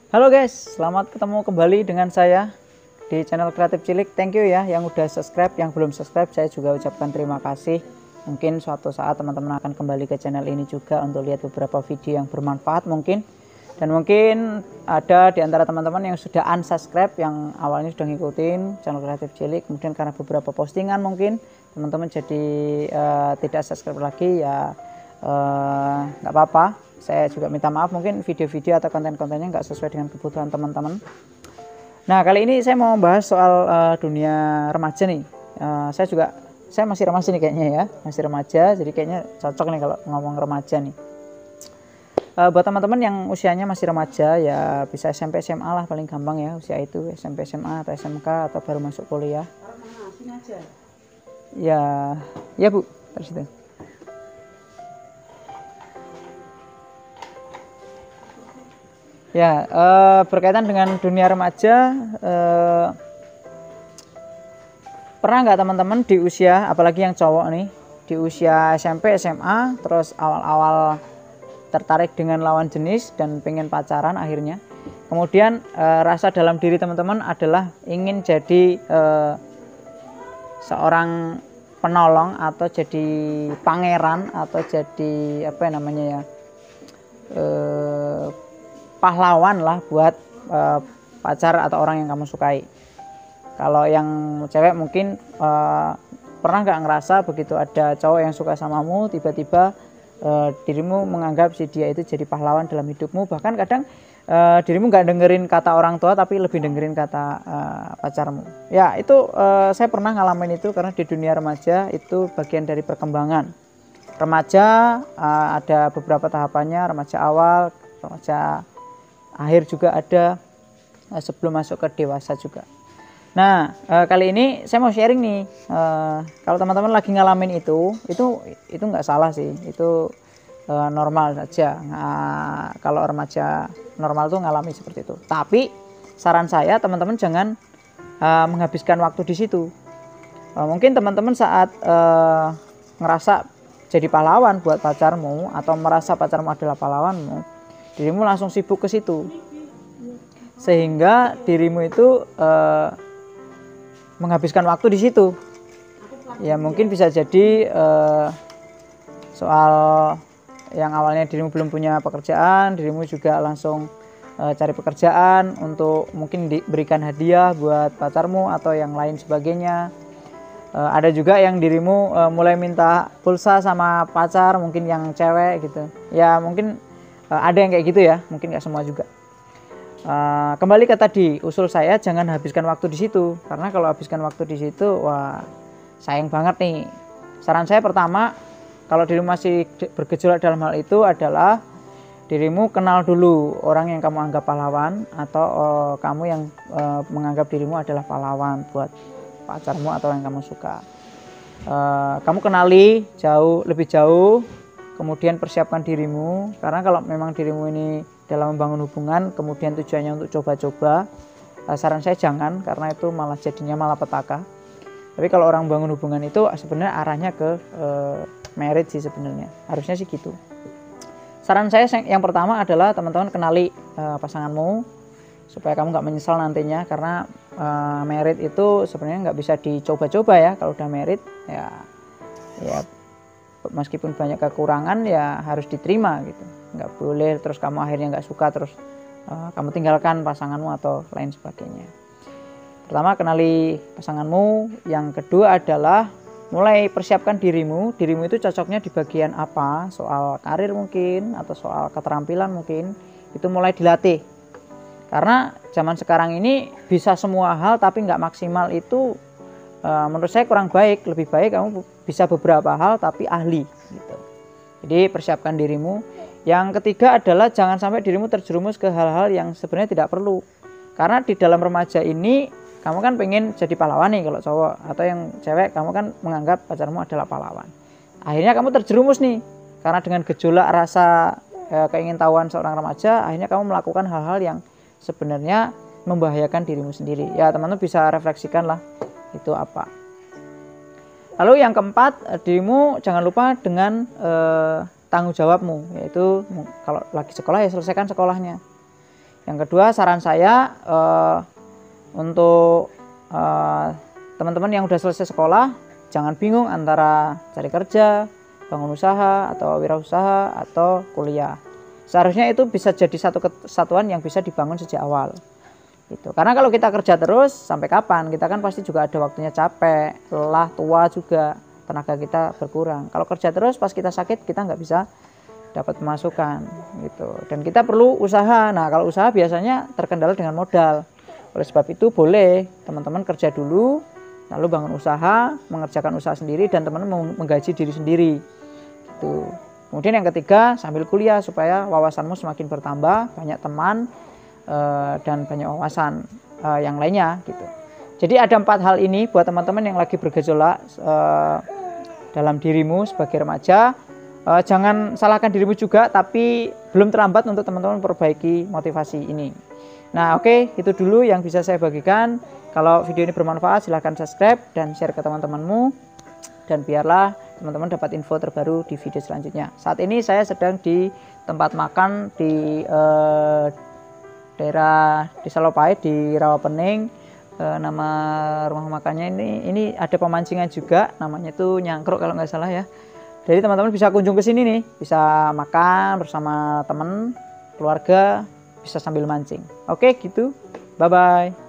Halo guys, selamat ketemu kembali dengan saya di channel Kreatif Cilik. Thank you ya yang udah subscribe, yang belum subscribe saya juga ucapkan terima kasih. Mungkin suatu saat teman-teman akan kembali ke channel ini juga untuk lihat beberapa video yang bermanfaat mungkin. Dan mungkin ada di antara teman-teman yang sudah unsubscribe, yang awalnya sudah ngikutin channel Kreatif Cilik, kemudian karena beberapa postingan mungkin teman-teman jadi tidak subscribe lagi ya. Nggak apa-apa, saya juga minta maaf mungkin video-video atau konten-kontennya nggak sesuai dengan kebutuhan teman-teman. Nah, kali ini saya mau bahas soal dunia remaja nih. Saya masih remaja nih kayaknya ya, masih remaja, jadi kayaknya cocok nih kalau ngomong remaja nih. Buat teman-teman yang usianya masih remaja ya bisa SMP SMA lah paling gampang ya, usia itu SMP SMA atau SMK atau baru masuk kuliah. Ya Bu, terus itu. Ya, berkaitan dengan dunia remaja, pernah nggak teman-teman di usia, apalagi yang cowok nih, di usia SMP, SMA, terus awal-awal tertarik dengan lawan jenis dan pengen pacaran akhirnya. Kemudian rasa dalam diri teman-teman adalah ingin jadi seorang penolong atau jadi pangeran atau jadi apa namanya ya, pahlawan lah buat pacar atau orang yang kamu sukai. Kalau yang cewek mungkin pernah nggak ngerasa begitu ada cowok yang suka samamu, tiba-tiba dirimu menganggap si dia itu jadi pahlawan dalam hidupmu, bahkan kadang dirimu nggak dengerin kata orang tua tapi lebih dengerin kata pacarmu. Ya itu saya pernah ngalamin itu karena di dunia remaja itu bagian dari perkembangan. Remaja ada beberapa tahapannya, remaja awal, remaja akhir juga ada, sebelum masuk ke dewasa juga. Nah, kali ini saya mau sharing nih, kalau teman-teman lagi ngalamin itu nggak salah sih, itu normal saja. Nah, kalau remaja normal tuh ngalami seperti itu. Tapi saran saya teman-teman jangan menghabiskan waktu di situ. Mungkin teman-teman saat ngerasa jadi pahlawan buat pacarmu atau merasa pacarmu adalah pahlawanmu, dirimu langsung sibuk ke situ, sehingga dirimu itu menghabiskan waktu di situ. Ya mungkin bisa jadi soal yang awalnya dirimu belum punya pekerjaan, dirimu juga langsung cari pekerjaan untuk mungkin diberikan hadiah buat pacarmu atau yang lain sebagainya. Ada juga yang dirimu mulai minta pulsa sama pacar, mungkin yang cewek gitu. Ya mungkin ada yang kayak gitu ya, mungkin nggak semua juga. Kembali ke tadi, usul saya jangan habiskan waktu di situ, karena kalau habiskan waktu di situ, wah sayang banget nih. Saran saya pertama, kalau dirimu masih bergejolak dalam hal itu adalah dirimu kenal dulu orang yang kamu anggap pahlawan atau kamu yang menganggap dirimu adalah pahlawan buat pacarmu atau yang kamu suka. Kamu kenali lebih jauh, kemudian persiapkan dirimu, karena kalau memang dirimu ini dalam membangun hubungan kemudian tujuannya untuk coba-coba, saran saya jangan, karena itu malah jadinya malapetaka. Tapi kalau orang bangun hubungan itu sebenarnya arahnya ke marriage sih sebenarnya, harusnya sih gitu. Saran saya yang pertama adalah teman-teman kenali pasanganmu supaya kamu nggak menyesal nantinya, karena married itu sebenarnya nggak bisa dicoba-coba ya. Kalau udah married ya meskipun banyak kekurangan ya harus diterima gitu, nggak boleh terus kamu akhirnya nggak suka terus kamu tinggalkan pasanganmu atau lain sebagainya. Pertama, kenali pasanganmu. Yang kedua adalah mulai persiapkan dirimu itu cocoknya di bagian apa, soal karir mungkin atau soal keterampilan mungkin, itu mulai dilatih. Karena zaman sekarang ini bisa semua hal tapi nggak maksimal, itu menurut saya kurang baik. Lebih baik kamu bisa beberapa hal tapi ahli gitu. Jadi persiapkan dirimu. Yang ketiga adalah jangan sampai dirimu terjerumus ke hal-hal yang sebenarnya tidak perlu. Karena di dalam remaja ini kamu kan pengen jadi pahlawan nih kalau cowok, atau yang cewek kamu kan menganggap pacarmu adalah pahlawan. Akhirnya kamu terjerumus nih, karena dengan gejolak rasa keingintahuan seorang remaja, akhirnya kamu melakukan hal-hal yang sebenarnya membahayakan dirimu sendiri. Ya teman-teman bisa refleksikan lah itu apa. Lalu yang keempat, dirimu jangan lupa dengan tanggung jawabmu, yaitu kalau lagi sekolah ya selesaikan sekolahnya. Yang kedua, saran saya untuk teman-teman yang udah selesai sekolah, jangan bingung antara cari kerja, bangun usaha, atau wirausaha, atau kuliah. Seharusnya itu bisa jadi satu kesatuan yang bisa dibangun sejak awal. Gitu. Karena kalau kita kerja terus, sampai kapan? Kita kan pasti juga ada waktunya capek, lelah, tua juga, tenaga kita berkurang. Kalau kerja terus, pas kita sakit, kita nggak bisa dapat pemasukan gitu. Dan kita perlu usaha. Nah, kalau usaha biasanya terkendala dengan modal. Oleh sebab itu boleh teman-teman kerja dulu, lalu bangun usaha, mengerjakan usaha sendiri, dan teman-teman menggaji diri sendiri gitu. Kemudian yang ketiga, sambil kuliah supaya wawasanmu semakin bertambah, banyak teman dan banyak wawasan yang lainnya gitu. Jadi ada 4 hal ini buat teman-teman yang lagi bergejolak dalam dirimu sebagai remaja. Jangan salahkan dirimu juga, tapi belum terlambat untuk teman-teman perbaiki motivasi ini. Nah, oke, itu dulu yang bisa saya bagikan. Kalau video ini bermanfaat, silahkan subscribe dan share ke teman-temanmu. Dan biarlah teman-teman dapat info terbaru di video selanjutnya. Saat ini saya sedang di tempat makan di daerah Desa Lopai di Rawapening. Nama rumah makannya ini ada pemancingan juga, namanya itu Nyangkruk kalau nggak salah ya. Jadi teman-teman bisa kunjung ke sini nih, bisa makan bersama teman, keluarga, bisa sambil mancing. Oke, gitu. Bye-bye.